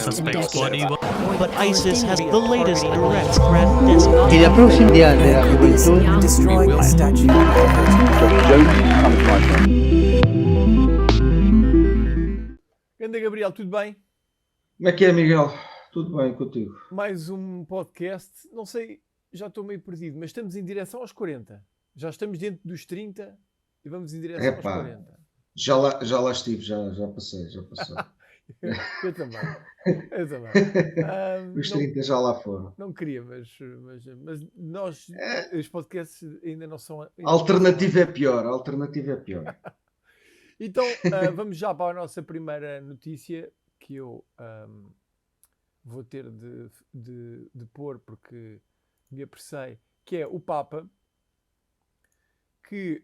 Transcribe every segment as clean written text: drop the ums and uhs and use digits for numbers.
suspects body, but ISIS has the latest direct threat designated. Y la próxima día de la juventud. Destroying the statue. Ganda Gabriel, tudo bem? Como é que é, Miguel? Tudo bem contigo? Mais um podcast. Não sei, já estou meio perdido, mas estamos em direção aos 40. Já estamos dentro dos 30 e vamos em direção aos 40. Já lá estive, já passei. Eu também. Os 30 já lá foram. Não queria, mas nós, os podcasts ainda não são... A alternativa é pior. Então, vamos já para a nossa primeira notícia, que eu vou ter de pôr, porque me apressei, que é o Papa, que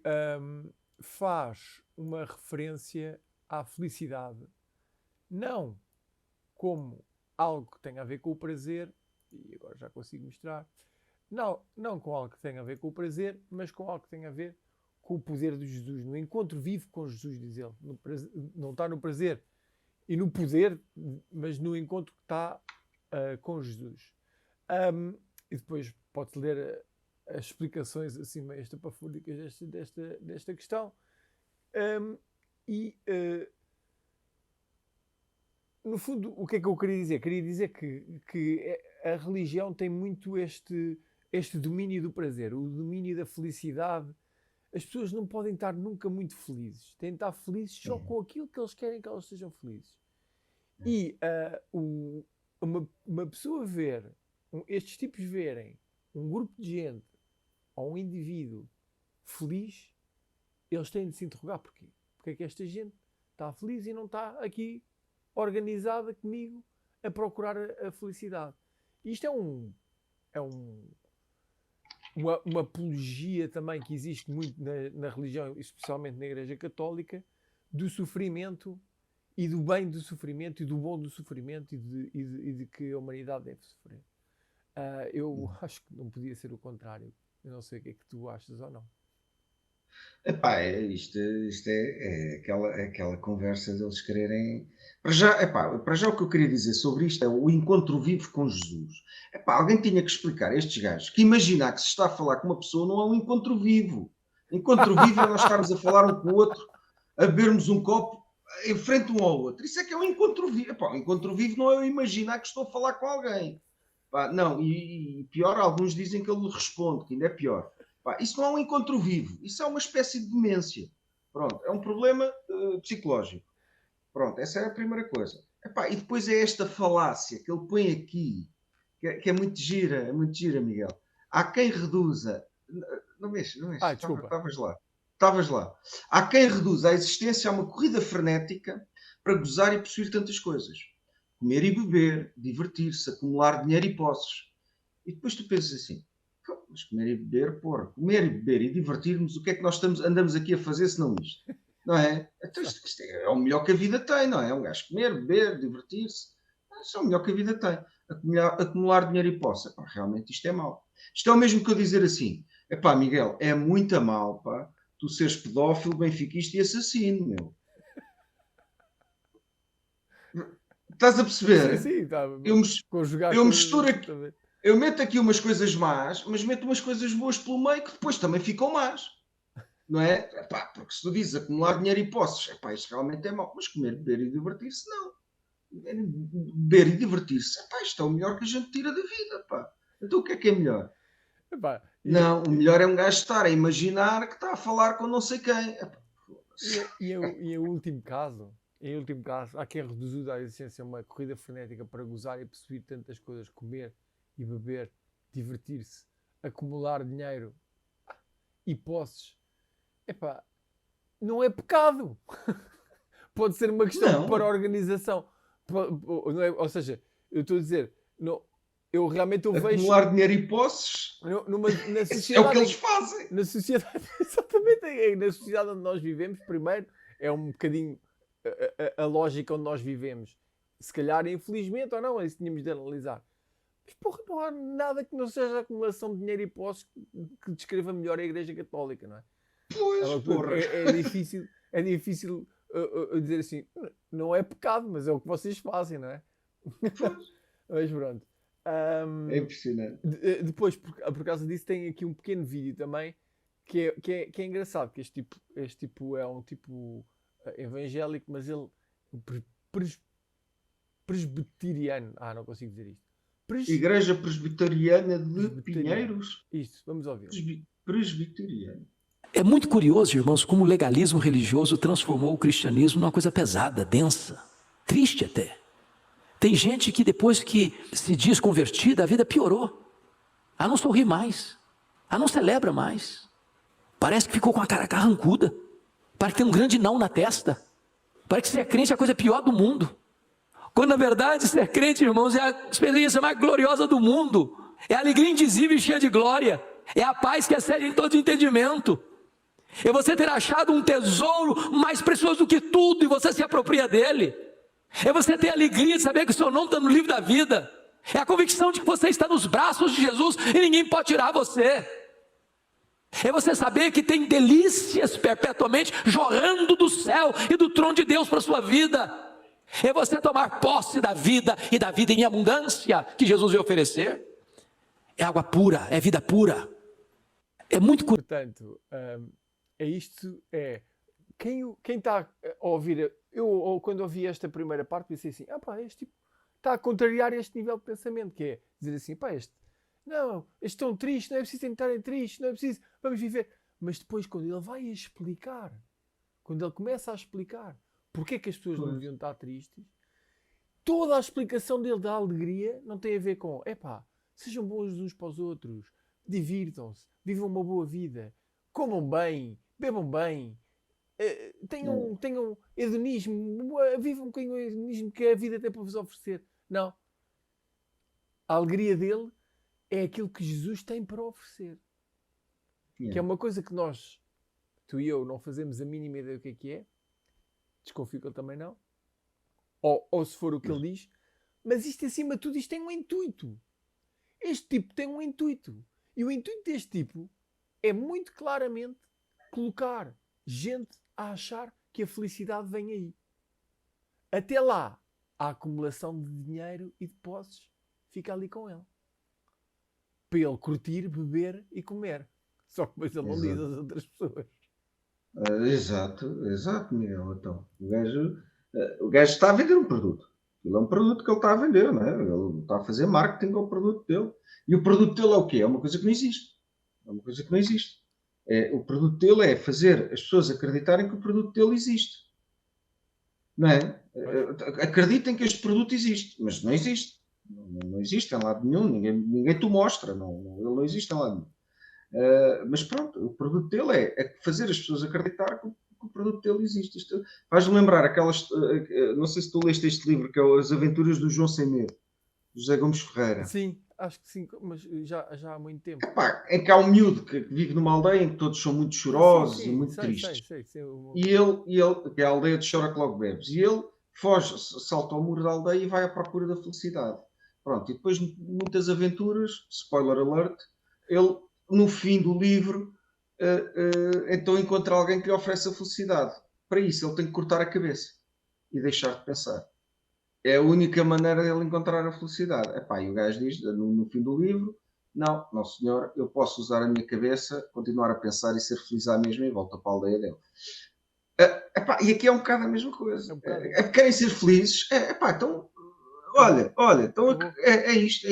faz uma referência à felicidade, não como algo que tenha a ver com o prazer, e agora já consigo mostrar, não com algo que tenha a ver com o prazer, mas com algo que tenha a ver com o poder de Jesus, no encontro vivo com Jesus, diz ele. Não está no prazer e no poder, mas no encontro que está com Jesus. E depois pode-se ler as explicações assim meio estapafúricas desta questão. No fundo, o que é que eu queria dizer? Queria dizer que a religião tem muito este domínio do prazer, o domínio da felicidade. As pessoas não podem estar nunca muito felizes. Têm de estar felizes só com aquilo que eles querem que elas sejam felizes. E uma pessoa ver, estes tipos verem um grupo de gente ou um indivíduo feliz, eles têm de se interrogar porquê. Porque é que esta gente está feliz e não está aqui organizada comigo a procurar a felicidade. Isto é uma apologia também que existe muito na religião, especialmente na Igreja Católica, do sofrimento e do bem do sofrimento e do bom do sofrimento e de que a humanidade deve sofrer. Eu acho que não podia ser o contrário. Eu não sei o que é que tu achas ou não. Epá, isto é aquela conversa deles quererem... Para já o que eu queria dizer sobre isto é o encontro vivo com Jesus. Epá, alguém tinha que explicar a estes gajos que imaginar que se está a falar com uma pessoa não é um encontro vivo. Encontro vivo é nós estarmos a falar um com o outro, a bebermos um copo em frente um ao outro. Isso é que é um encontro vivo. Epá, um encontro vivo não é eu imaginar que estou a falar com alguém. Epá, não, e pior, alguns dizem que ele responde, que ainda é pior. Isso não é um encontro vivo, isso é uma espécie de demência. Pronto, é um problema psicológico. Pronto, essa é a primeira coisa. E depois é esta falácia que ele põe aqui, que é muito gira, Miguel. Há quem reduza... Não mexe. Desculpa. Estavas lá. Há quem reduza a existência a uma corrida frenética para gozar e possuir tantas coisas. Comer e beber, divertir-se, acumular dinheiro e posses. E depois tu pensas assim, mas comer e beber, comer e beber e divertir-nos, o que é que nós andamos aqui a fazer se não isto? Não é? Então isto é o melhor que a vida tem, não é? Um gajo comer, beber, divertir-se, isso é o melhor que a vida tem. Acumular dinheiro e posse, realmente isto é mau. Isto é o mesmo que eu dizer assim, Miguel, é muito mal, tu seres pedófilo, benfiquista e assassino, meu. Estás a perceber? Sim, está. Eu misturo aqui. Eu meto aqui umas coisas más, mas meto umas coisas boas pelo meio que depois também ficam más. Não é? Porque se tu dizes acumular dinheiro e posses, isto realmente é mau. Mas comer, beber e divertir-se, não. Beber e divertir-se, isto é o melhor que a gente tira da vida, Então o que é melhor? Não, o melhor é um gajo estar a imaginar que está a falar com não sei quem. E em último caso, há quem reduzido à essência uma corrida frenética para gozar e possuir tantas coisas, comer e beber, divertir-se, acumular dinheiro e posses. Não é pecado. Pode ser uma questão para a organização. Não é? Ou seja, eu estou a dizer, eu realmente vejo... Acumular dinheiro e posses? Na sociedade, é o que eles fazem. Na sociedade, exatamente, na sociedade onde nós vivemos, primeiro, é um bocadinho a lógica onde nós vivemos. Se calhar, infelizmente ou não, isso tínhamos de analisar. Mas não há nada que não seja acumulação de dinheiro e posses que descreva melhor a Igreja Católica, não é? Pois, porra. É difícil dizer assim, não é pecado, mas é o que vocês fazem, não é? Mas pronto. Ahm, É impressionante. Depois, por causa disso, tem aqui um pequeno vídeo também que é engraçado. Que este tipo é um tipo evangélico, mas ele pre- pres- presbiteriano. Não consigo dizer isto. Igreja Presbiteriana de Presbiteriano. Pinheiros. Isto, vamos ouvir. Presbiteriana. É muito curioso, irmãos, como o legalismo religioso transformou o cristianismo numa coisa pesada, densa, triste até. Tem gente que depois que se diz convertida, a vida piorou. Não sorri mais, não celebra mais. Parece que ficou com a cara carrancuda. Parece que tem um grande não na testa. Parece que ser crente é a coisa pior do mundo. Quando na verdade ser crente, irmãos, é a experiência mais gloriosa do mundo. É a alegria indizível e cheia de glória. É a paz que excede em todo entendimento. É você ter achado um tesouro mais precioso do que tudo e você se apropria dele. É você ter a alegria de saber que o seu nome está no livro da vida. É a convicção de que você está nos braços de Jesus e ninguém pode tirar você. É você saber que tem delícias perpetuamente jorrando do céu e do trono de Deus para a sua vida. É você tomar posse da vida e da vida em abundância que Jesus veio oferecer. É água pura, é vida pura. É muito curioso. Portanto, é isto. Quem está a ouvir, ou quando ouvi esta primeira parte, pensei assim: este tipo está a contrariar este nível de pensamento, que é dizer assim: este tão triste, não é preciso estarem tristes, não é preciso, vamos viver. Mas depois, quando ele vai explicar, quando ele começa a explicar porque é que as pessoas não deviam estar tristes, toda a explicação dele da alegria não tem a ver com: sejam bons uns para os outros, divirtam-se, vivam uma boa vida, comam bem, bebam bem, tenham hedonismo, vivam com o hedonismo que a vida tem para vos oferecer. Não. A alegria dele é aquilo que Jesus tem para oferecer. Que é uma coisa que nós, tu e eu, não fazemos a mínima ideia do que é. Desconfio que ele também não. Ou se for o que ele diz. Mas isto, acima de tudo, isto tem um intuito. Este tipo tem um intuito. E o intuito deste tipo é muito claramente colocar gente a achar que a felicidade vem aí. Até lá, a acumulação de dinheiro e de posses fica ali com ele. Para ele curtir, beber e comer. Só que depois ele não diz às outras pessoas. Exato, Miguel. Então, o gajo está a vender um produto. Ele é um produto que ele está a vender, não é? Ele está a fazer marketing ao produto dele. E o produto dele é o quê? É uma coisa que não existe. O produto dele é fazer as pessoas acreditarem que o produto dele existe. Não é? Acreditem que este produto existe, mas não existe. Não existe em lado nenhum. Ninguém te mostra. Ele não existe em lado nenhum. Mas pronto, o produto dele é fazer as pessoas acreditar que o produto dele existe. Isto faz-me lembrar aquelas. Não sei se tu leste este livro, que é As Aventuras do João Sem Medo, José Gomes Ferreira. Sim, acho que sim, mas já há muito tempo. É que há um miúdo que vive numa aldeia em que todos são muito chorosos e muito tristes. Sei, E ele, que é a aldeia de Chora que logo bebes, e ele foge, salta ao muro da aldeia e vai à procura da felicidade. Pronto, e depois de muitas aventuras, spoiler alert, ele, no fim do livro, então encontra alguém que lhe oferece a felicidade. Para isso, ele tem que cortar a cabeça e deixar de pensar. É a única maneira de ele encontrar a felicidade. E o gajo diz, no fim do livro: não senhor, eu posso usar a minha cabeça, continuar a pensar e ser feliz à mesma, e volta para a aldeia dele. E aqui é um bocado a mesma coisa. Querem ser felizes? Então, olha, então é isto.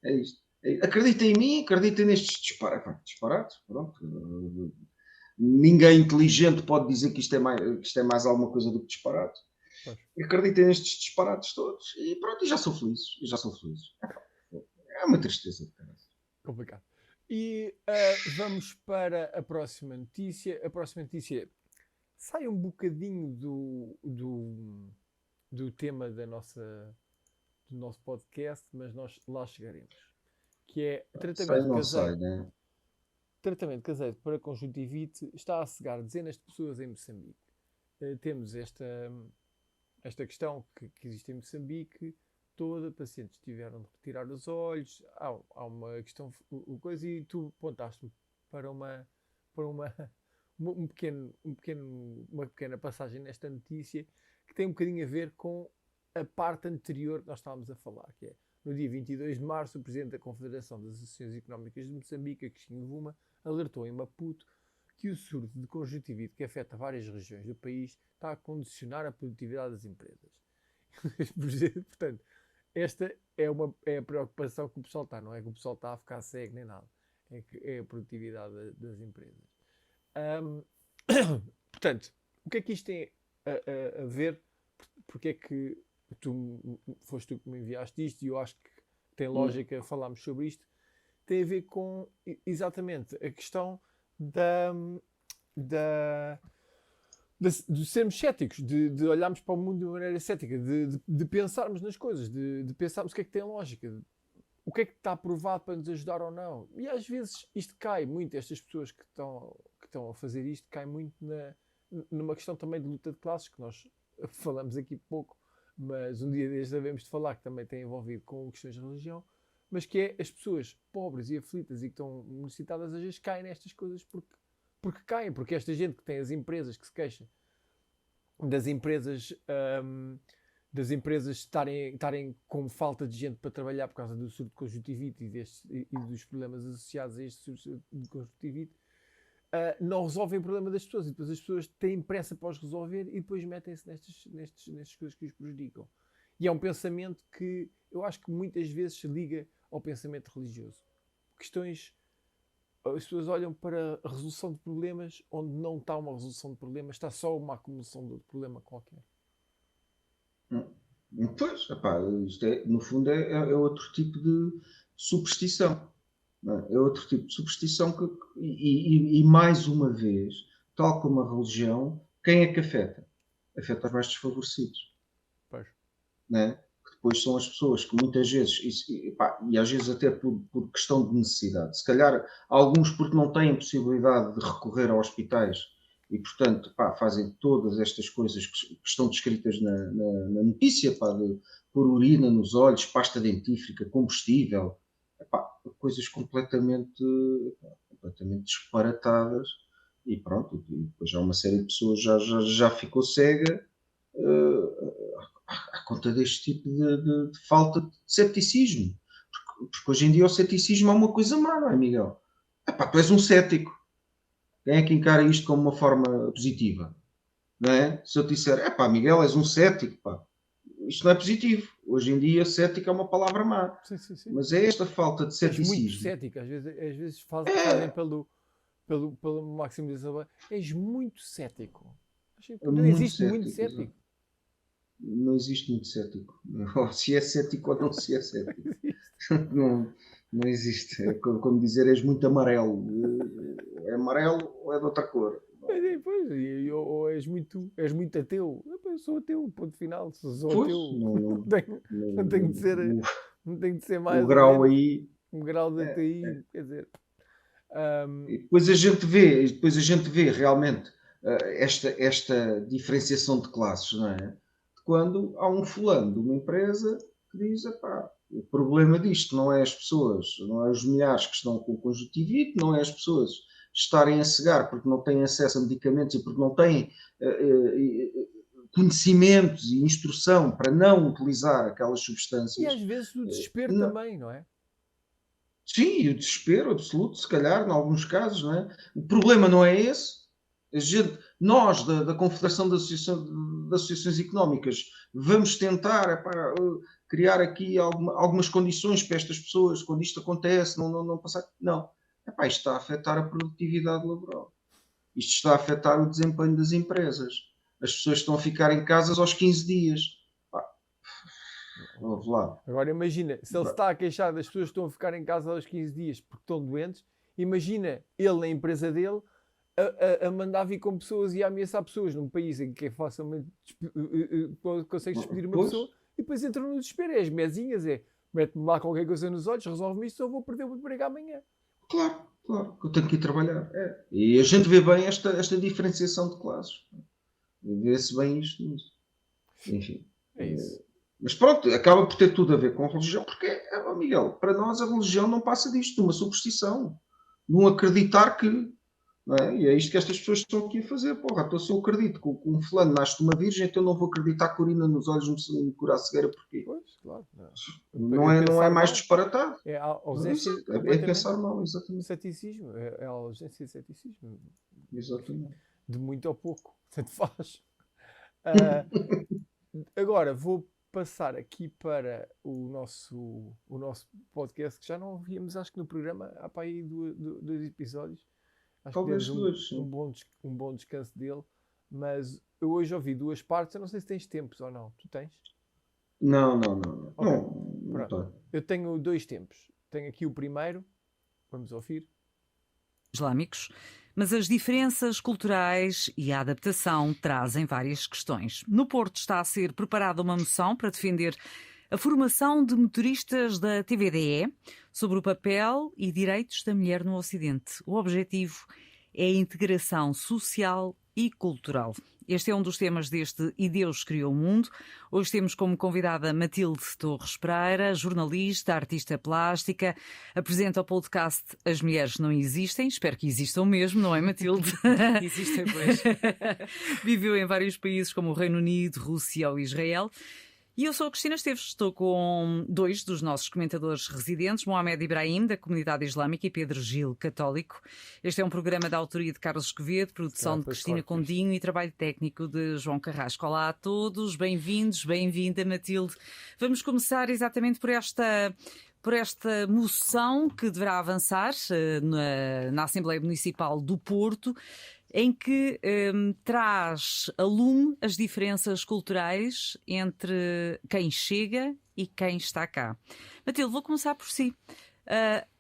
É isto. Acreditem em mim, acreditem nestes disparates. Pronto. Ninguém inteligente pode dizer que isto é mais alguma coisa do que disparate. Acreditem nestes disparates todos e pronto, e já sou feliz. É uma tristeza. Complicado. E vamos para a próxima notícia. A próxima notícia sai um bocadinho do tema do nosso podcast, mas nós lá chegaremos. Que é tratamento caseiro. Né? Tratamento caseiro para conjuntivite está a cegar dezenas de pessoas em Moçambique. Temos esta questão que existe em Moçambique toda, pacientes tiveram de retirar os olhos, há uma questão, e tu apontaste-me para uma pequena passagem nesta notícia que tem um bocadinho a ver com a parte anterior que nós estávamos a falar, que é no dia 22 de março, o Presidente da Confederação das Associações Económicas de Moçambique, Agostinho Vuma, alertou em Maputo que o surto de conjuntivite que afeta várias regiões do país está a condicionar a produtividade das empresas. Portanto, esta é a preocupação que o pessoal está, não é que o pessoal está a ficar cego nem nada, é a produtividade das empresas. Portanto, o que é que isto tem a ver? Porque é que foste tu que me enviaste isto e eu acho que tem lógica falarmos sobre isto. Tem a ver com exatamente a questão de sermos céticos, de olharmos para o mundo de maneira cética, de pensarmos nas coisas, de pensarmos o que é que tem lógica, o que é que está provado para nos ajudar ou não. E às vezes isto cai muito, estas pessoas que estão a fazer isto, cai muito numa questão também de luta de classes, que nós falamos aqui pouco, mas um dia destes devemos de falar, que também tem envolvido com questões de religião, mas que é as pessoas pobres e aflitas e que estão necessitadas, às vezes caem nestas coisas porque caem, porque esta gente que tem as empresas que se queixa das empresas estarem com falta de gente para trabalhar por causa do surto de conjuntivite e dos problemas associados a este surto de conjuntivite, não resolvem o problema das pessoas e depois as pessoas têm pressa para os resolver e depois metem-se nestas coisas que os prejudicam. E é um pensamento que eu acho que muitas vezes se liga ao pensamento religioso. As pessoas olham para a resolução de problemas onde não está uma resolução de problemas, está só uma acumulação de problema qualquer. Pois, epá, isto no fundo é outro tipo de superstição. Não é? É outro tipo de superstição e mais uma vez, tal como a religião, quem é que afeta? Afeta os mais desfavorecidos. Pois. Não é? Que depois são as pessoas que muitas vezes, e às vezes até por questão de necessidade, se calhar alguns porque não têm possibilidade de recorrer a hospitais e, portanto, fazem todas estas coisas que estão descritas na notícia, de pôr urina nos olhos, pasta dentífrica, combustível, coisas completamente disparatadas, e pronto, e depois já uma série de pessoas já ficou cega à conta deste tipo de falta de ceticismo, porque hoje em dia o ceticismo é uma coisa má, não é, Miguel? Tu és um cético. Quem é que encara isto como uma forma positiva? Não é? Se eu te disser, Miguel, és um cético, isto não é positivo. Hoje em dia, cético é uma palavra má. Sim. Mas é esta falta de ceticismo. És muito cético. Às vezes fazem pelo maximização. És muito cético. Não existe muito cético. Não existe muito cético. Ou se é cético ou não se é cético. Não existe. É como dizer, és muito amarelo. É amarelo ou é de outra cor? Ou és muito ateu. Eu sou ateu, ponto final. Se sou ateu, não tenho de ser mais. O grau aí. Um grau de ateísmo, quer dizer. E depois a gente vê realmente esta diferenciação de classes, não é? Quando há um fulano de uma empresa que diz, o problema disto não é as pessoas, não é os milhares que estão com conjuntivite, não é as pessoas estarem a cegar porque não têm acesso a medicamentos e porque não têm conhecimentos e instrução para não utilizar aquelas substâncias. E às vezes o desespero também, não é? Sim, o desespero absoluto, se calhar, em alguns casos, não é? O problema não é esse. Nós, da Confederação das Associações Económicas, vamos tentar criar aqui algumas condições para estas pessoas, quando isto acontece, não passar. Não. Isto está a afetar a produtividade laboral. Isto está a afetar o desempenho das empresas. As pessoas estão a ficar em casa aos 15 dias. Vamos lá. Agora imagina, se ele está a queixar das pessoas que estão a ficar em casa aos 15 dias porque estão doentes, imagina ele na empresa dele a mandar vir com pessoas e a ameaçar pessoas num país em que é facilmente consegues despedir uma pessoa e depois entra no desespero. É as mesinhas, mete-me lá qualquer coisa nos olhos, resolve-me isto, eu vou perder o emprego amanhã. Claro, que eu tenho que ir trabalhar. E a gente vê bem esta diferenciação de classes. Vê-se bem isto. Enfim. É isso. Mas pronto, acaba por ter tudo a ver com a religião, porque, Miguel, para nós a religião não passa disto, de uma superstição. Não acreditar que Não é? E é isto que estas pessoas estão aqui a fazer. Porra, então se eu acredito que um fulano nasce de uma virgem, então não vou acreditar que a urina nos olhos me cura a cegueira, porquê? Pois, claro. Não, Não é mais mal. disparatado. É a ausência É pensar mal, de exatamente. ceticismo. É a ausência de ceticismo. Exatamente. De muito ou pouco. Tanto faz. Ah, agora vou passar aqui para o nosso podcast, que já não víamos, acho que no programa há para aí dois episódios. Acho Talvez que dois, demos um bom descanso dele. Mas eu hoje ouvi duas partes. Eu não sei se tens tempos ou não. Tu tens? Não. Ok. Não Pronto. tenho. Eu tenho dois tempos. Tenho aqui o primeiro. Vamos ouvir. Islâmicos, mas as diferenças culturais e a adaptação trazem várias questões. No Porto está a ser preparada uma moção para defender a formação de motoristas da TVDE sobre o papel e direitos da mulher no Ocidente. O objetivo é a integração social e cultural. Este é um dos temas deste E Deus Criou o Mundo. Hoje temos como convidada Matilde Torres Pereira, jornalista, artista plástica, apresenta o podcast As Mulheres Não Existem. Espero que existam mesmo, não é, Matilde? Existem, pois. Viveu em vários países como o Reino Unido, Rússia ou Israel. E eu sou a Cristina Esteves, estou com dois dos nossos comentadores residentes, Mohamed Ibrahim, da Comunidade Islâmica, e Pedro Gil, católico. Este é um programa da autoria de Carlos Escovedo, produção de Cristina Condinho e trabalho técnico de João Carrasco. Olá a todos, bem-vindos, bem-vinda, Matilde. Vamos começar exatamente por esta moção que deverá avançar na Assembleia Municipal do Porto, em que traz a lume as diferenças culturais entre quem chega e quem está cá. Matilde, vou começar por si.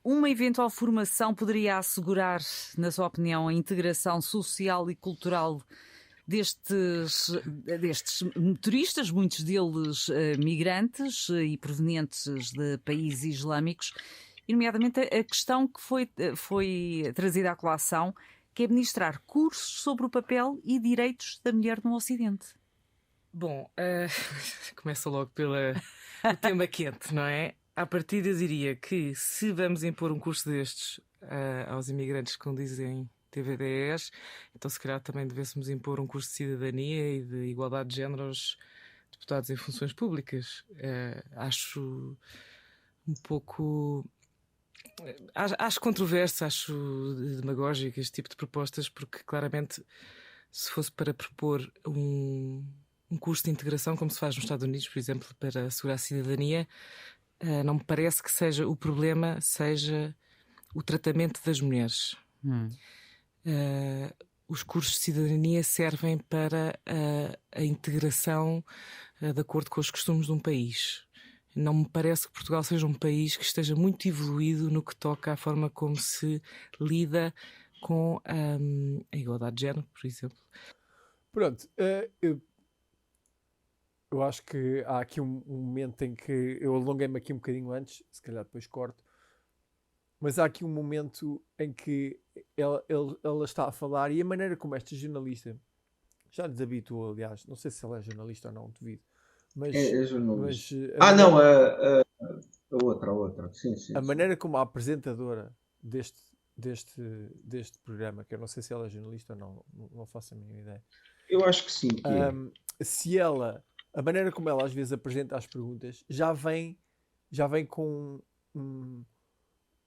Uma eventual formação poderia assegurar, na sua opinião, a integração social e cultural destes turistas, muitos deles migrantes e provenientes de países islâmicos, e nomeadamente a questão que foi trazida à colação, que é ministrar cursos sobre o papel e direitos da mulher no Ocidente. Bom, começa logo pelo tema quente, não é? À partida eu diria que se vamos impor um curso destes aos imigrantes que condizem TVDEs, então se calhar também devêssemos impor um curso de cidadania e de igualdade de género aos deputados em funções públicas. Acho um pouco... Acho controverso, acho demagógico este tipo de propostas, porque claramente se fosse para propor um curso de integração, como se faz nos Estados Unidos, por exemplo, para assegurar a cidadania, não me parece que seja o problema, seja o tratamento das mulheres. Os cursos de cidadania servem para a integração de acordo com os costumes de um país. Não me parece que Portugal seja um país que esteja muito evoluído no que toca à forma como se lida com a igualdade de género, por exemplo. Pronto, eu acho que há aqui um momento em que eu alonguei-me aqui um bocadinho antes, se calhar depois corto, mas há aqui um momento em que ela está a falar, e a maneira como esta jornalista já desabituou, aliás, não sei se ela é jornalista ou não, duvido. Mas, É jornalista. A outra. Sim. A maneira como a apresentadora deste programa, que eu não sei se ela é jornalista ou não faço a mínima ideia. Eu acho que sim. A maneira como ela às vezes apresenta as perguntas já vem com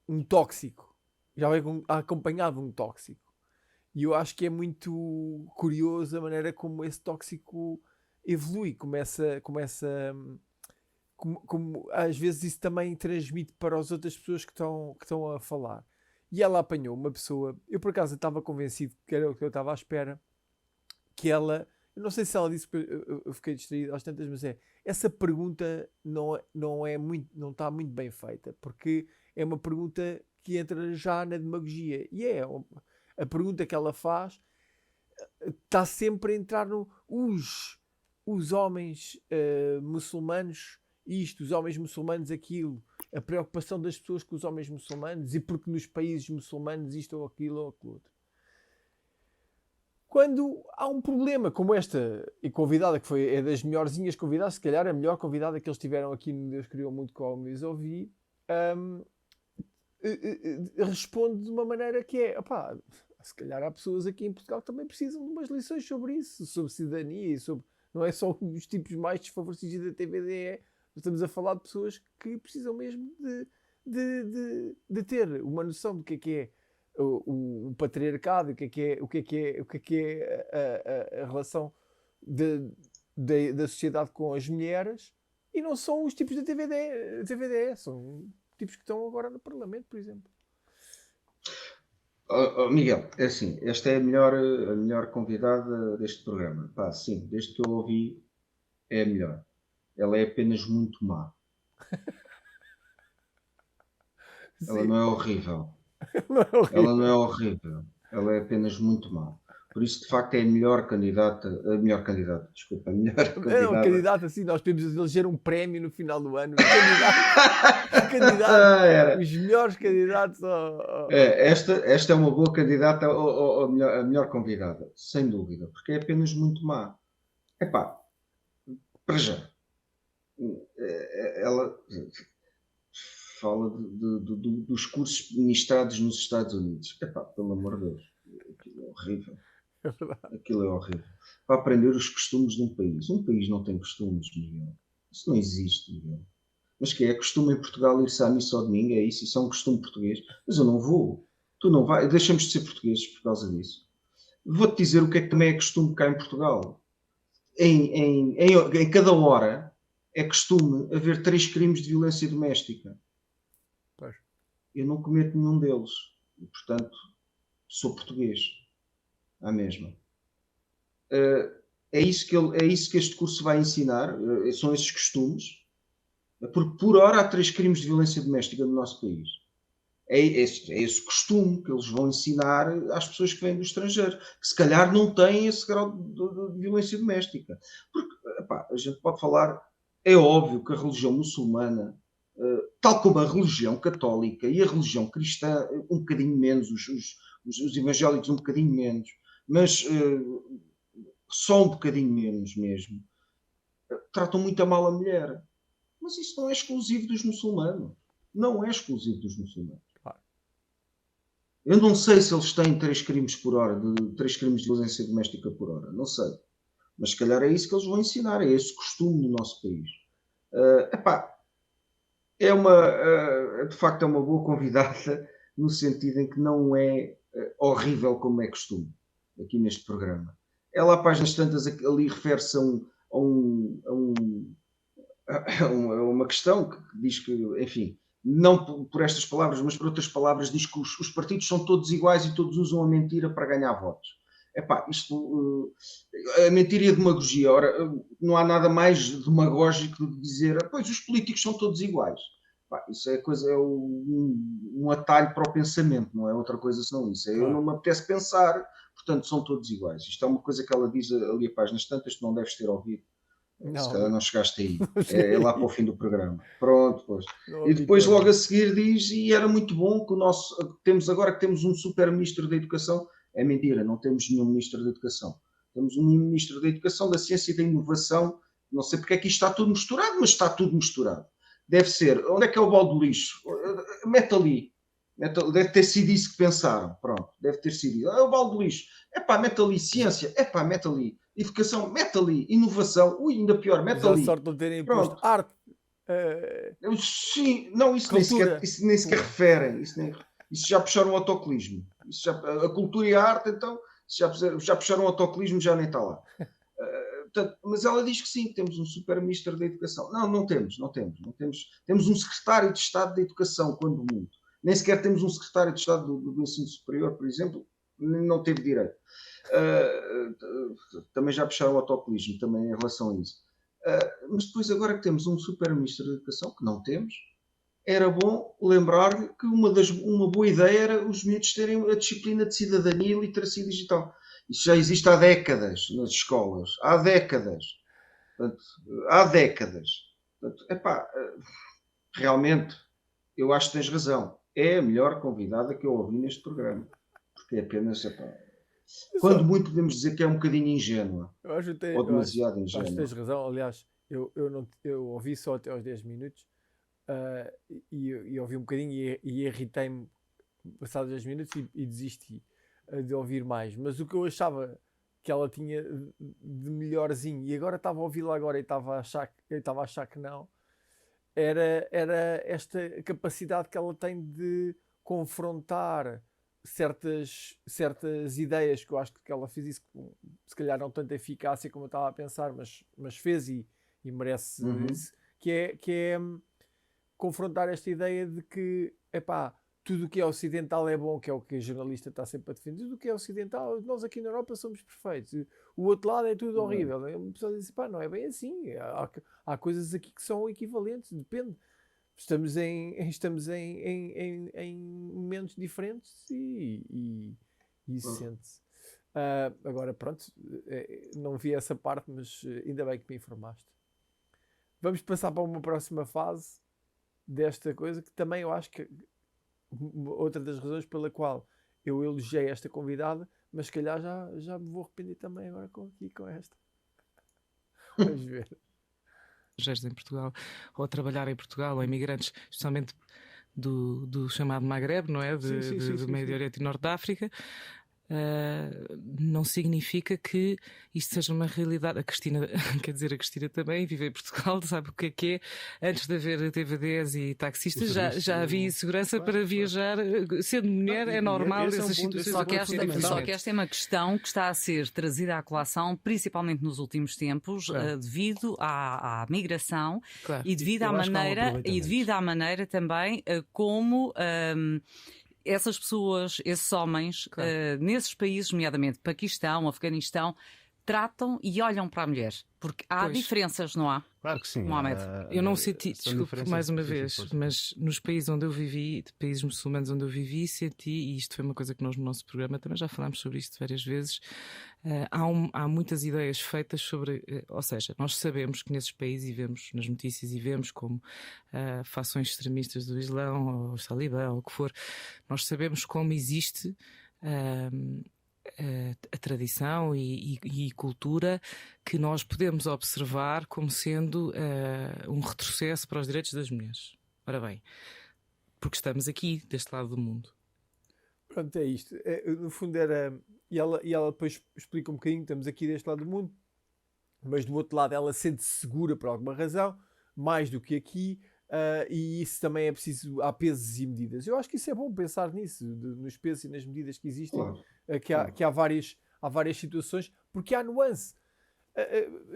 um tóxico, já vem acompanhado de um tóxico. E eu acho que é muito curioso a maneira como esse tóxico evolui, começa como às vezes isso também transmite para as outras pessoas que estão a falar. E ela apanhou uma pessoa, eu por acaso estava convencido que era o que eu estava à espera, que ela, eu não sei se ela disse, porque eu fiquei distraído às tantas, mas essa pergunta não está muito bem feita, porque é uma pergunta que entra já na demagogia, e a pergunta que ela faz está sempre a entrar no os homens muçulmanos isto, os homens muçulmanos aquilo, a preocupação das pessoas com os homens muçulmanos, e porque nos países muçulmanos isto ou aquilo outro. Quando há um problema como esta, e convidada que é das melhorzinhas convidadas, se calhar a melhor convidada que eles tiveram aqui no Deus Criou o Mundo, como eu ouvi, responde de uma maneira que é, opá, Se calhar há pessoas aqui em Portugal que também precisam de umas lições sobre isso, sobre cidadania e sobre. Não é só os tipos mais desfavorecidos da TVDE. Estamos a falar de pessoas que precisam mesmo de ter uma noção do que é o patriarcado, o que é a relação da sociedade com as mulheres, e não são os tipos da TVDE, são tipos que estão agora no Parlamento, por exemplo. Miguel, é assim, esta é a melhor convidada deste programa. Pá, sim, desde que eu ouvi, é a melhor. Ela é apenas muito má. Ela Sim. não é horrível. Não é horrível. Ela não é horrível. Ela é apenas muito má. Por isso, de facto, é a melhor candidata, desculpa, a melhor Não, candidata. candidato assim, nós podemos eleger um prémio no final do ano. Candidato, os melhores candidatos Esta é uma boa candidata a melhor convidada, sem dúvida, porque é apenas muito má. Epá, para já, ela fala dos cursos ministrados nos Estados Unidos. Epá, pelo amor de Deus, aquilo é horrível. É verdade. Aquilo é horrível. Para aprender os costumes de um país. Um país não tem costumes, Miguel. Isso não existe, Miguel. Mas que é costume em Portugal ir-se à missa ao domingo? É isso? Isso é um costume português? Mas eu não vou. Tu não vais. Deixamos de ser portugueses por causa disso. Vou-te dizer o que é que também é costume cá em Portugal. Em cada hora é costume haver 3 crimes de violência doméstica. Pois. Eu não cometo nenhum deles. E, portanto, sou português. À mesma. É isso que este curso vai ensinar. São esses costumes. Porque por hora há 3 crimes de violência doméstica no nosso país. É esse costume que eles vão ensinar às pessoas que vêm do estrangeiro, que se calhar não têm esse grau de violência doméstica. Porque, epá, a gente pode falar, é óbvio que a religião muçulmana, tal como a religião católica e a religião cristã, um bocadinho menos, os evangélicos um bocadinho menos, mas só um bocadinho menos mesmo, tratam muito a mal a mulher. Mas isso não é exclusivo dos muçulmanos. Não é exclusivo dos muçulmanos. Eu não sei se eles têm 3 crimes por hora, 3 crimes de violência doméstica por hora. Não sei. Mas se calhar é isso que eles vão ensinar. É esse costume no nosso país. De facto é uma boa convidada, no sentido em que não é horrível como é costume, aqui neste programa. Ela, a páginas tantas, ali refere-se a uma questão que diz que, enfim, não por estas palavras, mas por outras palavras, diz que os partidos são todos iguais e todos usam a mentira para ganhar votos. A mentira e a demagogia, ora, não há nada mais demagógico do que dizer, pois os políticos são todos iguais. Isso é um atalho para o pensamento, não é outra coisa senão isso. Eu não me apetece pensar, portanto são todos iguais. Isto é uma coisa que ela diz ali a páginas tantas que não deves ter ouvido. Não. Se calhar não chegaste aí. É lá para o fim do programa. Pronto, pois. Não, E depois logo a seguir diz, e era muito bom que agora que temos um super ministro da Educação. É mentira, não temos nenhum ministro da Educação. Temos um ministro da Educação, da Ciência e da Inovação. Não sei porque é que isto está tudo misturado, mas está tudo misturado. Deve ser. Onde é que é o balde do lixo? Mete ali. Deve ter sido isso que pensaram. Pronto, deve ter sido isso. O balde do lixo. Mete ali. Ciência. Mete ali. Educação, mete ali. Inovação, ainda pior, mete ali. sorte de terem posto arte. Sim, não, isso nem sequer referem. Isso já puxaram o autocolismo. A cultura e a arte, então, já puxaram o autocolismo, já nem está lá. Mas ela diz que sim, temos um super ministro da Educação. Não temos. Temos um secretário de Estado da Educação, quando muito. Nem sequer temos um secretário de Estado do Ensino Superior, por exemplo, não teve direito. Também já puxaram o autocolismo também em relação a isso. Mas depois, agora que temos um super ministro da Educação, que não temos, era bom lembrar-lhe que uma boa ideia era os miúdos terem a disciplina de cidadania e literacia digital. Isso já existe há décadas nas escolas. Há décadas. Realmente, eu acho que tens razão. É a melhor convidada que eu ouvi neste programa. Porque é apenas... Quando muito podemos dizer que é um bocadinho ingênua. Ou demasiado ingênua. Acho que tens razão. Aliás, eu ouvi só até aos 10 minutos e ouvi um bocadinho e irritei-me passados 10 minutos e desisti. de ouvir mais. Mas o que eu achava que ela tinha de melhorzinho, e agora estava a ouvi-la agora e estava a achar que não, era esta capacidade que ela tem de confrontar certas ideias, que eu acho que ela fez isso, se calhar não tanta eficácia como eu estava a pensar, mas fez e merece isso, que é confrontar esta ideia de que, epá, tudo o que é ocidental é bom, que é o que a jornalista está sempre a defender. Tudo o que é ocidental, nós aqui na Europa somos perfeitos. O outro lado é tudo horrível. A pessoa diz, pá, não é bem assim. Há coisas aqui que são equivalentes, depende. Estamos em momentos diferentes e isso sente-se. Agora, pronto, não vi essa parte, mas ainda bem que me informaste. Vamos passar para uma próxima fase desta coisa, que também eu acho que outra das razões pela qual eu elogiei esta convidada, mas se calhar já me vou arrepender também agora com esta. Vamos ver. Em Portugal, ou a trabalhar em Portugal, ou imigrantes, especialmente do chamado Maghreb, não é? Do Médio Oriente e Norte da África. Não significa que isto seja uma realidade. A Cristina também vive em Portugal, sabe o que é. Antes de haver TVDs e taxistas, já havia segurança para viajar. Sendo mulher, é normal essas situações. Só que esta é uma questão que está a ser trazida à colação, principalmente nos últimos tempos, devido à migração, claro. E devido à maneira também como essas pessoas, esses homens, claro. Nesses países, nomeadamente Paquistão, Afeganistão, tratam e olham para a mulher. Porque há diferenças, não há? Claro que sim. Mohamed. Eu não senti, desculpe mais uma vez, mas nos países onde eu vivi, de países muçulmanos onde eu vivi, senti, e isto foi uma coisa que nós no nosso programa também já falámos sobre isto várias vezes, há muitas ideias feitas sobre, ou seja, nós sabemos que nesses países, e vemos nas notícias, e vemos como fações extremistas do Islão, ou os talibã, ou o que for, nós sabemos como existe a tradição e cultura que nós podemos observar como sendo um retrocesso para os direitos das mulheres. Ora bem, porque estamos aqui, deste lado do mundo. Pronto, é isto. No fundo era... E ela depois explica um bocadinho, estamos aqui deste lado do mundo, mas do outro lado ela sente-se segura por alguma razão, mais do que aqui, e isso também é preciso, há pesos e medidas. Eu acho que isso é bom pensar nisso, nos pesos e nas medidas que existem, claro. Que há várias situações, porque há nuance.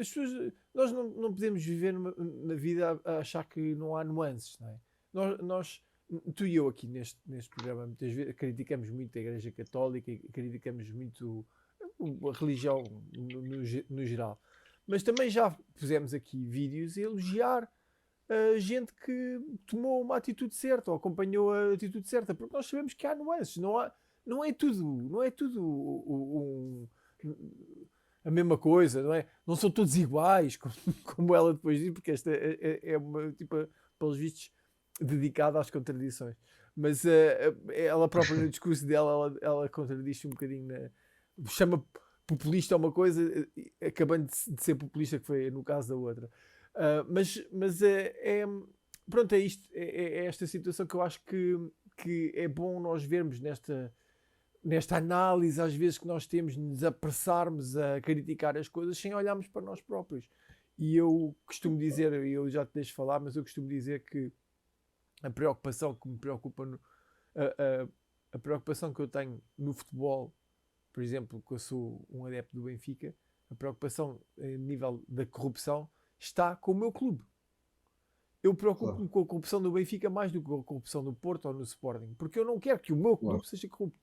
As pessoas, nós não podemos viver na vida a achar que não há nuances, não é? Nós tu e eu aqui neste programa muitas vezes criticamos muito a Igreja Católica e criticamos muito a religião no geral, mas também já fizemos aqui vídeos a elogiar gente que tomou uma atitude certa ou acompanhou a atitude certa, porque nós sabemos que há nuances, não é tudo a mesma coisa, não é? Não são todos iguais, como ela depois diz, porque esta é uma, tipo, pelos vistos, dedicada às contradições. Mas ela própria, no discurso dela, ela contradiz um bocadinho, chama populista uma coisa, acabando de ser populista, que foi no caso da outra. Pronto, é isto, é esta situação que eu acho que é bom nós vermos nesta análise, às vezes, que nós temos de nos apressarmos a criticar as coisas sem olharmos para nós próprios. E eu costumo dizer, eu já te deixo falar, mas eu costumo dizer que a preocupação que me preocupa, a preocupação que eu tenho no futebol, por exemplo, que eu sou um adepto do Benfica, a preocupação a nível da corrupção está com o meu clube. Eu preocupo-me com a corrupção do Benfica mais do que com a corrupção do Porto ou no Sporting, porque eu não quero que o meu clube seja corrupto.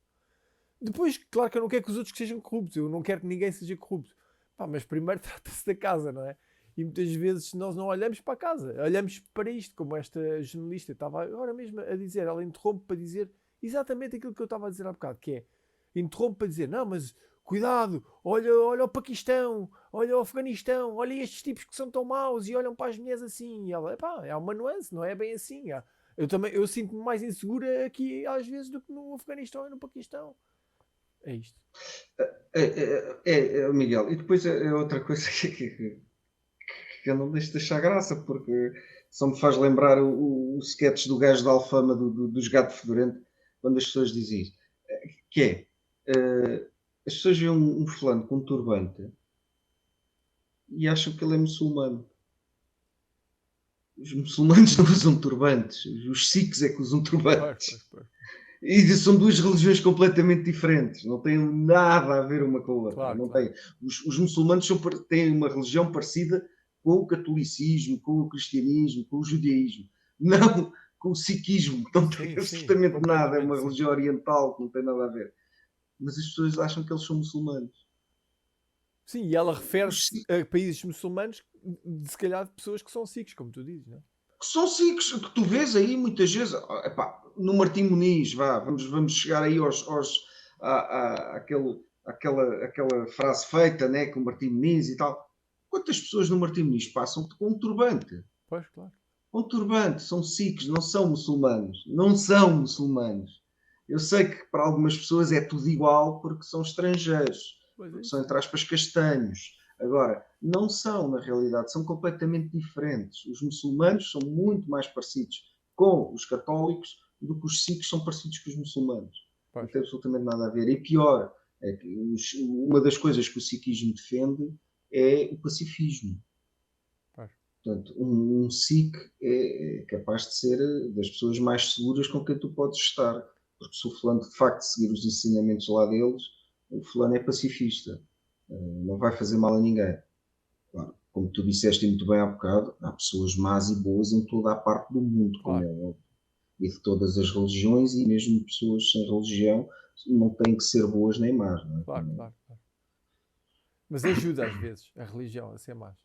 Depois, claro que eu não quero que os outros sejam corruptos, eu não quero que ninguém seja corrupto. Mas primeiro trata-se da casa, não é? E muitas vezes nós não olhamos para a casa, olhamos para isto, como esta jornalista estava agora mesmo a dizer, ela interrompe para dizer exatamente aquilo que eu estava a dizer há bocado, que é, interrompe para dizer, não, mas cuidado, olha o Paquistão, olha o Afeganistão, olha estes tipos que são tão maus e olham para as mulheres assim. E ela, há uma nuance, não é bem assim. Eu sinto-me mais insegura aqui às vezes do que no Afeganistão e no Paquistão. É isto. Miguel, e depois é outra coisa que eu não deixo de achar graça, porque só me faz lembrar o sketch do gajo da Alfama, dos Gato Fedorento, quando as pessoas dizem isso, que é, As pessoas veem um fulano com um turbante e acham que ele é muçulmano. Os muçulmanos não usam turbantes, os sikhs é que usam turbantes. Pois. E são duas religiões completamente diferentes, não têm nada a ver uma com a outra. Claro, não claro. Têm. Os muçulmanos têm uma religião parecida com o catolicismo, com o cristianismo, com o judaísmo, não com o sikhismo, que não tem absolutamente nada, é uma completamente, religião oriental que não tem nada a ver. Mas as pessoas acham que eles são muçulmanos. Sim, e ela Os refere-se sikhs a países muçulmanos, se calhar de pessoas que são sikhs, como tu dizes, não é? são sikhs, que tu vês aí muitas vezes, epá, no Martim Muniz, vamos chegar aí àquela frase feita, né, com o Martim Muniz e tal. Quantas pessoas no Martim Muniz passam com um turbante? Pois, claro. Um turbante, são sikhs, não são muçulmanos. Não são muçulmanos. Eu sei que para algumas pessoas é tudo igual porque são estrangeiros, Pois é porque isso. são, entre aspas, castanhos. Agora, não são, na realidade, são completamente diferentes. Os muçulmanos são muito mais parecidos com os católicos do que os sikhs são parecidos com os muçulmanos. Não Pois. tem absolutamente nada a ver. E pior, é que uma das coisas que o sikhismo defende é o pacifismo. Pois. Portanto, um sikh é capaz de ser das pessoas mais seguras com quem tu podes estar. Porque se o fulano de facto seguir os ensinamentos lá deles, o fulano é pacifista. Não vai fazer mal a ninguém. Claro, como tu disseste muito bem há bocado, há pessoas más e boas em toda a parte do mundo, como Claro. é óbvio. E de todas as religiões, e mesmo pessoas sem religião não têm que ser boas nem más. Não é? Claro. Mas ajuda às vezes a religião a ser mais.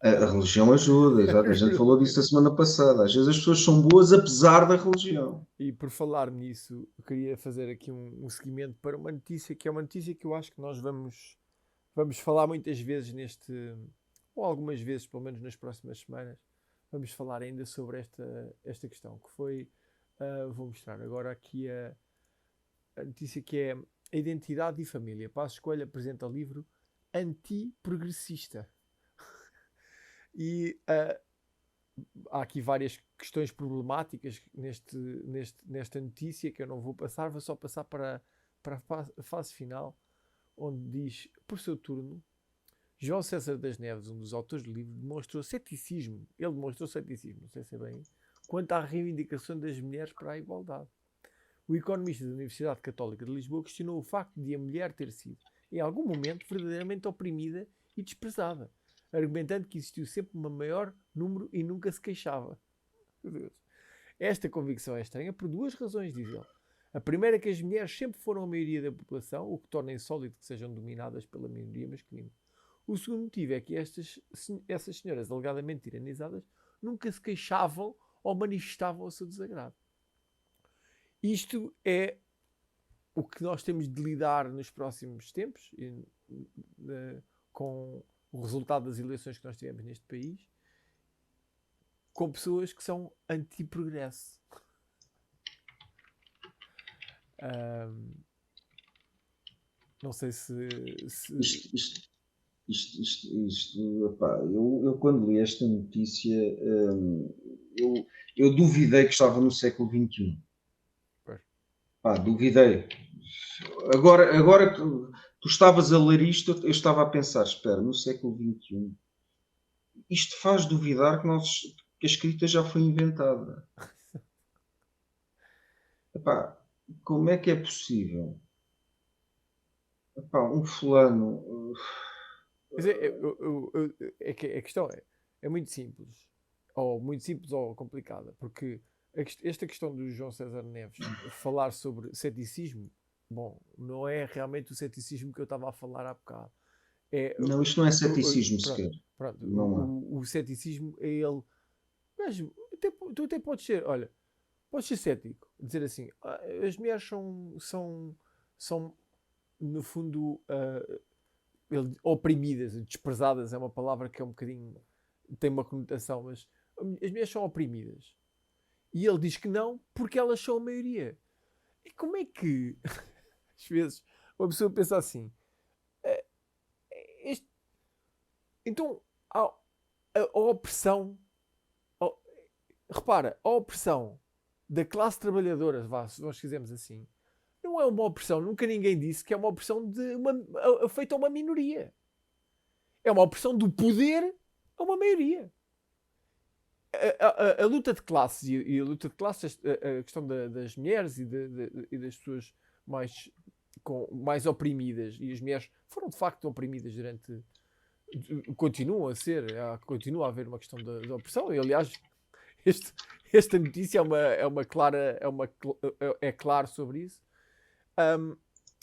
A religião ajuda, exato. A gente falou disso a semana passada. Às vezes as pessoas são boas apesar da religião. E por falar nisso, eu queria fazer aqui um seguimento para uma notícia que é uma notícia que eu acho que nós vamos falar muitas vezes ou algumas vezes, pelo menos nas próximas semanas, vamos falar ainda sobre esta questão, que foi, vou mostrar agora aqui a notícia que é a Identidade e Família. Passo Escolha apresenta livro anti-progressista. E há aqui várias questões problemáticas nesta notícia que eu não vou passar, vou só passar para a fase final, onde diz, por seu turno, João César das Neves, um dos autores do livro, demonstrou ceticismo, não sei se é bem, quanto à reivindicação das mulheres para a igualdade. O economista da Universidade Católica de Lisboa questionou o facto de a mulher ter sido, em algum momento, verdadeiramente oprimida e desprezada, argumentando que existiu sempre um maior número e nunca se queixava. Meu Deus. Esta convicção é estranha por duas razões, diz ele. A primeira é que as mulheres sempre foram a maioria da população, o que torna insólito que sejam dominadas pela minoria masculina. O segundo motivo é que essas senhoras alegadamente tiranizadas nunca se queixavam ou manifestavam o seu desagrado. Isto é o que nós temos de lidar nos próximos tempos com o resultado das eleições que nós tivemos neste país, com pessoas que são anti-progresso. Não sei se... Epá, eu quando li esta notícia, eu duvidei que estava no século XXI. Pá, duvidei. Agora que tu estavas a ler isto, eu estava a pensar, espera, no século XXI, isto faz duvidar que a escrita já foi inventada. Epá, como é que é possível? Epá, um fulano... Mas é que a questão é muito simples ou complicada, porque esta questão do João César Neves falar sobre ceticismo, bom, não é realmente o ceticismo que eu estava a falar há bocado. Não, isto não é ceticismo sequer. Pronto, Não o ceticismo é ele. Mas tu até podes ser, olha, podes ser cético, dizer assim, as mulheres são no fundo oprimidas, desprezadas é uma palavra que é um bocadinho, tem uma conotação, mas as mulheres são oprimidas. E ele diz que não, porque elas são a maioria. E como é que, às vezes, uma pessoa pensa assim, então, a opressão, repara, a opressão da classe trabalhadora, se nós fizermos assim, não não é uma opressão, nunca ninguém disse que é uma opressão feita a uma minoria. É uma opressão do poder a uma maioria. A luta de classes e a luta de classes, a questão das mulheres e das pessoas mais oprimidas, e as mulheres foram de facto oprimidas continuam a ser, continua a haver uma questão da opressão, e aliás esta notícia é claro sobre isso.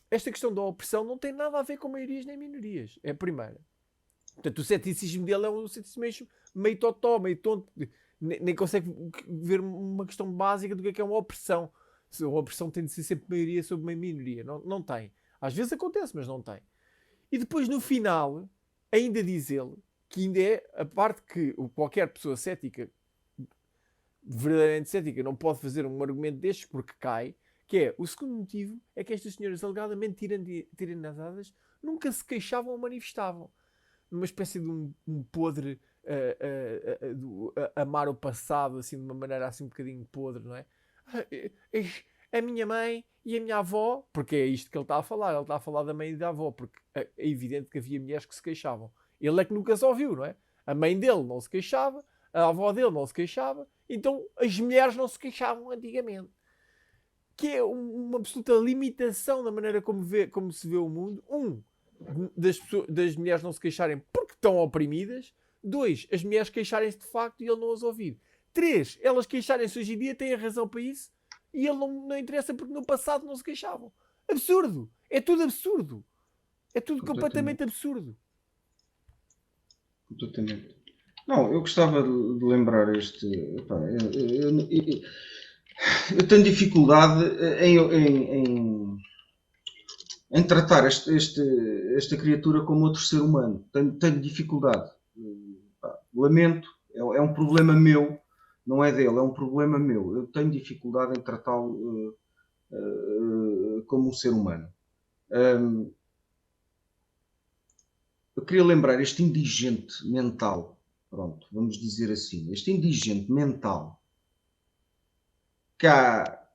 Esta questão da opressão não tem nada a ver com maiorias nem minorias, é a primeira. Portanto, o ceticismo dele é um ceticismo meio totó, meio tonto, nem consegue ver uma questão básica do que é uma opressão. Uma opressão tem de ser sempre maioria sobre uma minoria, não tem. Às vezes acontece, mas não tem. E depois no final ainda diz ele que ainda é a parte que qualquer pessoa cética, verdadeiramente cética, não pode fazer um argumento destes porque cai, que é, o segundo motivo é que estas senhoras alegadamente tiranizadas nunca se queixavam ou manifestavam. Numa espécie de um podre amar o passado, assim, de uma maneira assim um bocadinho podre, não é? A minha mãe e a minha avó, porque é isto que ele está a falar da mãe e da avó, porque é evidente que havia mulheres que se queixavam. Ele é que nunca se ouviu, não é? A mãe dele não se queixava, a avó dele não se queixava, então as mulheres não se queixavam antigamente. Que é uma absoluta limitação da maneira como se vê o mundo. Das mulheres não se queixarem porque estão oprimidas. 2, as mulheres queixarem-se de facto e ele não as ouvir. 3, elas queixarem-se hoje em dia, têm a razão para isso, e ele não interessa porque no passado não se queixavam. Absurdo! É tudo absurdo! É tudo completamente absurdo. Completamente. Não, eu gostava de lembrar este. Epá, eu tenho dificuldade em tratar esta criatura como outro ser humano. Tenho dificuldade. Lamento, é um problema meu, não é dele, é um problema meu. Eu tenho dificuldade em tratá-lo como um ser humano. Eu queria lembrar este indigente mental, pronto, vamos dizer assim, este indigente mental que há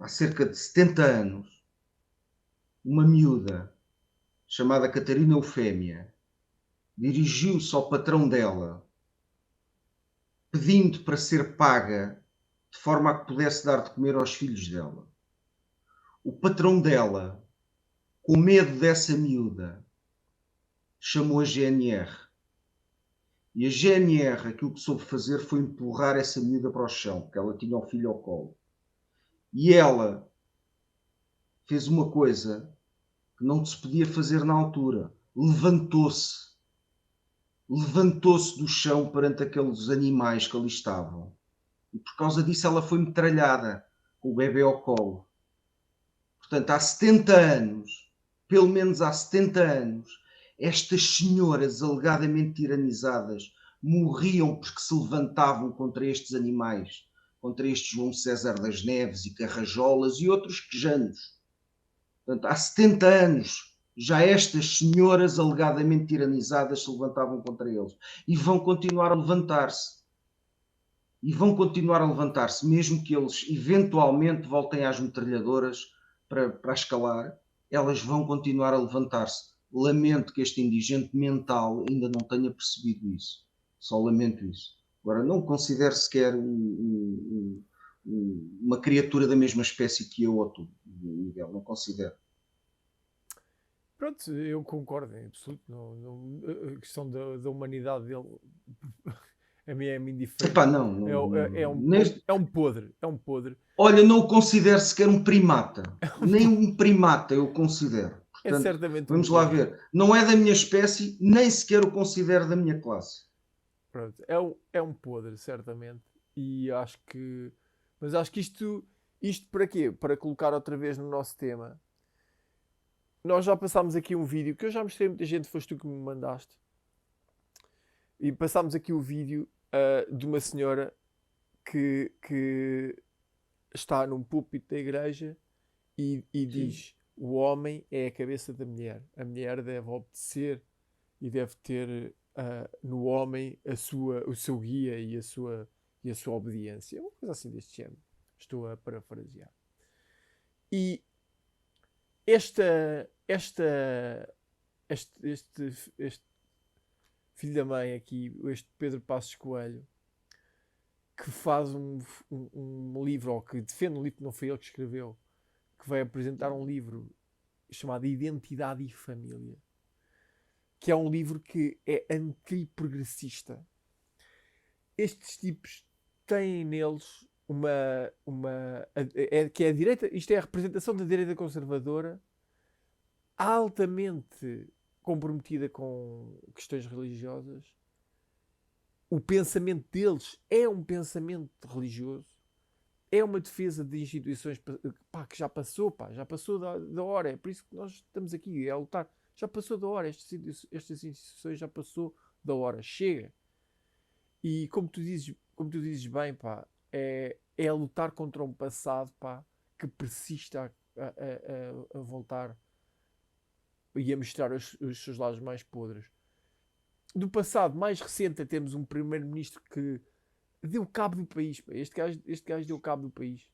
cerca de 70 anos, uma miúda chamada Catarina Eufémia dirigiu-se ao patrão dela pedindo para ser paga de forma a que pudesse dar de comer aos filhos dela. O patrão dela, com medo dessa miúda, chamou a GNR. E a GNR, aquilo que soube fazer foi empurrar essa miúda para o chão, porque ela tinha o filho ao colo. E ela fez uma coisa que não se podia fazer na altura. Levantou-se do chão perante aqueles animais que ali estavam. E por causa disso ela foi metralhada com o bebê ao colo. Portanto, há 70 anos, pelo menos há 70 anos, estas senhoras alegadamente tiranizadas morriam porque se levantavam contra estes animais, contra este João César das Neves e Carrajolas e outros quejanos. Portanto, há 70 anos já estas senhoras alegadamente tiranizadas se levantavam contra eles. E vão continuar a levantar-se. E vão continuar a levantar-se, mesmo que eles eventualmente voltem às metralhadoras para escalar, elas vão continuar a levantar-se. Lamento que este indigente mental ainda não tenha percebido isso. Só lamento isso. Agora, não considero sequer uma criatura da mesma espécie que eu ou tu, Miguel. Não considero. Pronto, eu concordo em absoluto. A questão da humanidade dele a mim é indiferente. Epá, é um podre. É um podre. Olha, não o considero sequer um primata. Nem um primata eu considero. Portanto, é certamente vamos lá ver. Não é da minha espécie, nem sequer o considero da minha classe. Pronto, é um podre, certamente. E acho que... Mas acho que isto para quê? Para colocar outra vez no nosso tema. Nós já passámos aqui um vídeo, que eu já mostrei a muita gente, foste tu que me mandaste. E passámos aqui o vídeo de uma senhora que está num púlpito da igreja e diz: o homem é a cabeça da mulher. A mulher deve obedecer e deve ter no homem o seu guia e a sua obediência. Uma coisa assim deste género. Estou a parafrasear. E este filho da mãe aqui, este Pedro Passos Coelho, que faz um livro, ou que defende um livro que não foi ele que escreveu, que vai apresentar um livro chamado Identidade e Família, que é um livro que é antiprogressista. Estes tipos têm neles que é a direita, isto é a representação da direita conservadora, altamente comprometida com questões religiosas. O pensamento deles é um pensamento religioso, é uma defesa de instituições que já passou da hora. É por isso que nós estamos aqui, é a lutar. Já passou da hora, estas instituições já passou da hora, chega. E como tu dizes bem, pá, é a lutar contra um passado, pá, que persiste a voltar e a mostrar os seus lados mais podres. Do passado mais recente temos um primeiro-ministro que deu cabo do país. Este gajo deu cabo do país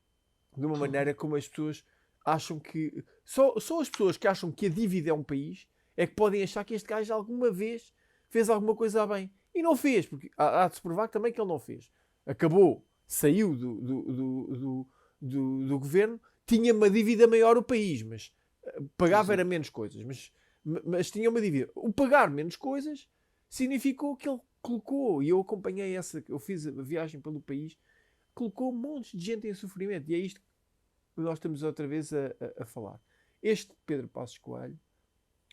de uma maneira como as pessoas acham que... Só as pessoas que acham que a dívida é um país é que podem achar que este gajo alguma vez fez alguma coisa a bem. E não fez, porque há de se provar também que ele não fez. Acabou, saiu do governo, tinha uma dívida maior o país, mas pagava era menos coisas. Mas tinha uma dívida. O pagar menos coisas significou que ele colocou, e eu acompanhei eu fiz a viagem pelo país, colocou montes de gente em sofrimento. E é isto que nós estamos outra vez a falar. Este Pedro Passos Coelho,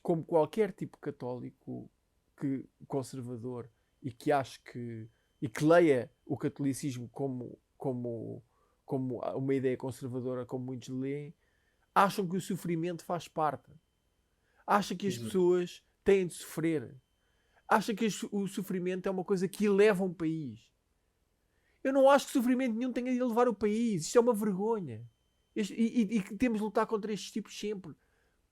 como qualquer tipo católico conservador e que ache e que leia o catolicismo como uma ideia conservadora, como muitos leem, acham que o sofrimento faz parte. Acham que as pessoas têm de sofrer. Acha que o sofrimento é uma coisa que eleva um país. Eu não acho que sofrimento nenhum tenha de elevar o país. Isto é uma vergonha. E que temos de lutar contra estes tipos sempre.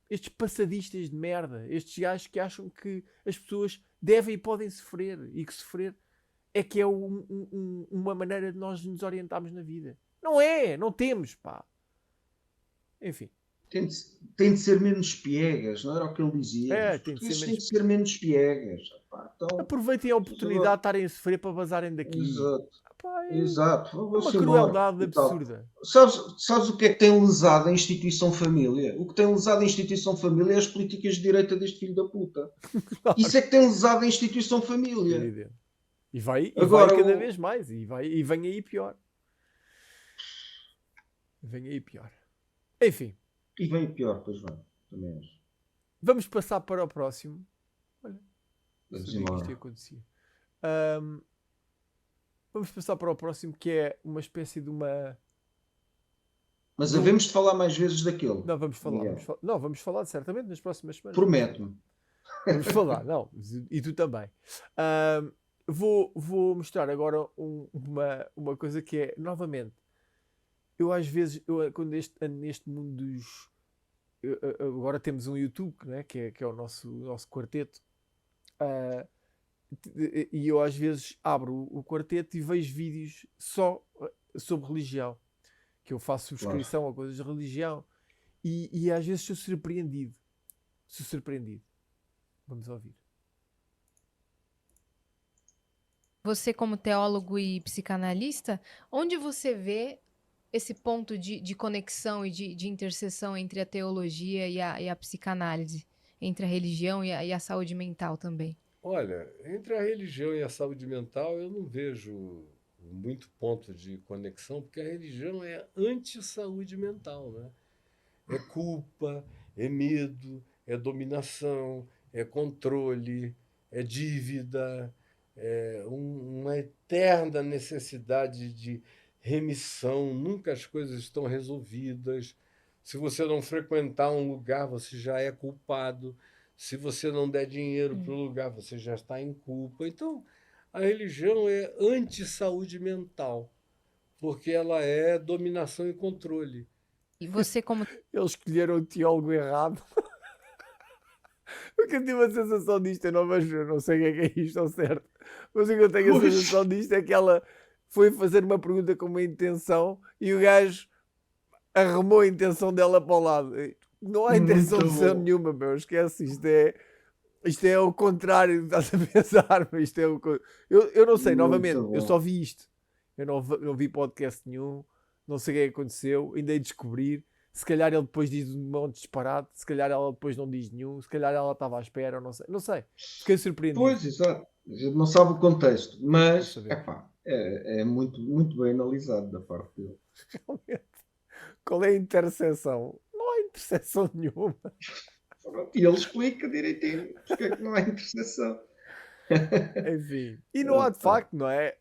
Estes passadistas de merda. Estes gajos que acham que as pessoas devem e podem sofrer. E que sofrer é que é uma maneira de nós nos orientarmos na vida. Não é. Não temos, pá. Enfim. Tem de ser menos piegas, não era o que ele dizia. Os portugueses têm de ser menos piegas. Pá, então, aproveitem a oportunidade de estarem a sofrer para vazarem daqui. Exato. Pá, Exato. É uma crueldade absurda. Sabes o que é que tem lesado a instituição família? O que tem lesado a instituição família é as políticas de direita deste filho da puta. Isso é que tem lesado a instituição família. E vai cada vez mais. E vem aí pior. Enfim. E vem pior, pois vai. Também acho. Vamos passar para o próximo. Olha, vamos sabia que isto ia acontecer. Vamos passar para o próximo, que é uma espécie de uma... Mas havemos de falar mais vezes daquele. Não, vamos falar certamente nas próximas semanas. Prometo-me. Vamos falar, não. E tu também. Vou mostrar agora uma coisa que é, novamente, eu às vezes, quando ando neste mundo dos... agora temos um YouTube, né, que é o nosso quarteto. E eu às vezes abro o quarteto e vejo vídeos só sobre religião. Que eu faço subscrição a coisas de religião. E às vezes sou surpreendido. Vamos ouvir. Você, como teólogo e psicanalista, onde você vê esse ponto de conexão e de interseção entre a teologia e a psicanálise, entre a religião e a saúde mental também? Olha, entre a religião e a saúde mental eu não vejo muito ponto de conexão, porque a religião é anti-saúde mental, né? É culpa, é medo, é dominação, é controle, é dívida, é uma eterna necessidade de remissão, nunca as coisas estão resolvidas. Se você não frequentar um lugar, você já é culpado. Se você não der dinheiro para o lugar, você já está em culpa. Então, a religião é anti-saúde mental, porque ela é dominação e controle. E você como... Eles escolheram o teólogo errado. Porque eu tive a sensação disto, eu não sei o que é isto ao certo. Mas o que eu tenho a sensação disto é que ela foi fazer uma pergunta com uma intenção e o gajo arrumou a intenção dela para o lado. Não há intenção Muito de ser bom. nenhuma, meu. Esquece. Isto é o contrário do que estás a pensar. Mas isto é eu não sei, Muito novamente, eu bom. só vi isto. Eu não vi podcast nenhum. Não sei o que é que aconteceu. Ainda hei de descobrir. Se calhar ele depois diz um monte de disparate. Se calhar ela depois não diz nenhum. Se calhar ela estava à espera. Não sei. Não sei. Fiquei surpreendido. Pois, exato. A gente não sabe o contexto, mas saber. epá, é muito, muito bem analisado da parte dele. Realmente. Qual é a interseção? Não há interseção nenhuma. Pronto, e ele explica direitinho porque é que não há interseção. Enfim. E não há de facto, não é?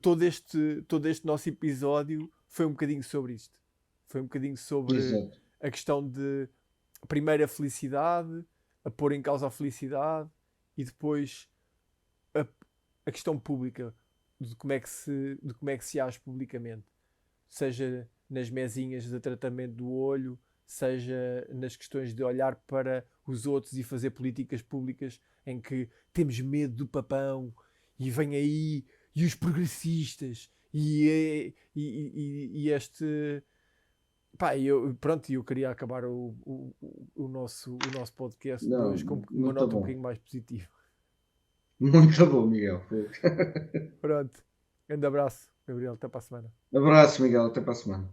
Todo este nosso episódio foi um bocadinho sobre isto. Foi um bocadinho sobre Exato. a questão de primeiro a felicidade, a pôr em causa a felicidade e depois a questão pública de como é que se age publicamente. Seja nas mesinhas de tratamento do olho, seja nas questões de olhar para os outros e fazer políticas públicas em que temos medo do papão e vem aí e os progressistas e este pá, eu queria acabar o nosso podcast de Não, hoje com uma muito nota um bom. bocadinho mais positiva. Muito bom, Miguel. Pronto, grande abraço, Gabriel, até para a semana. Abraço, Miguel. Até para a semana.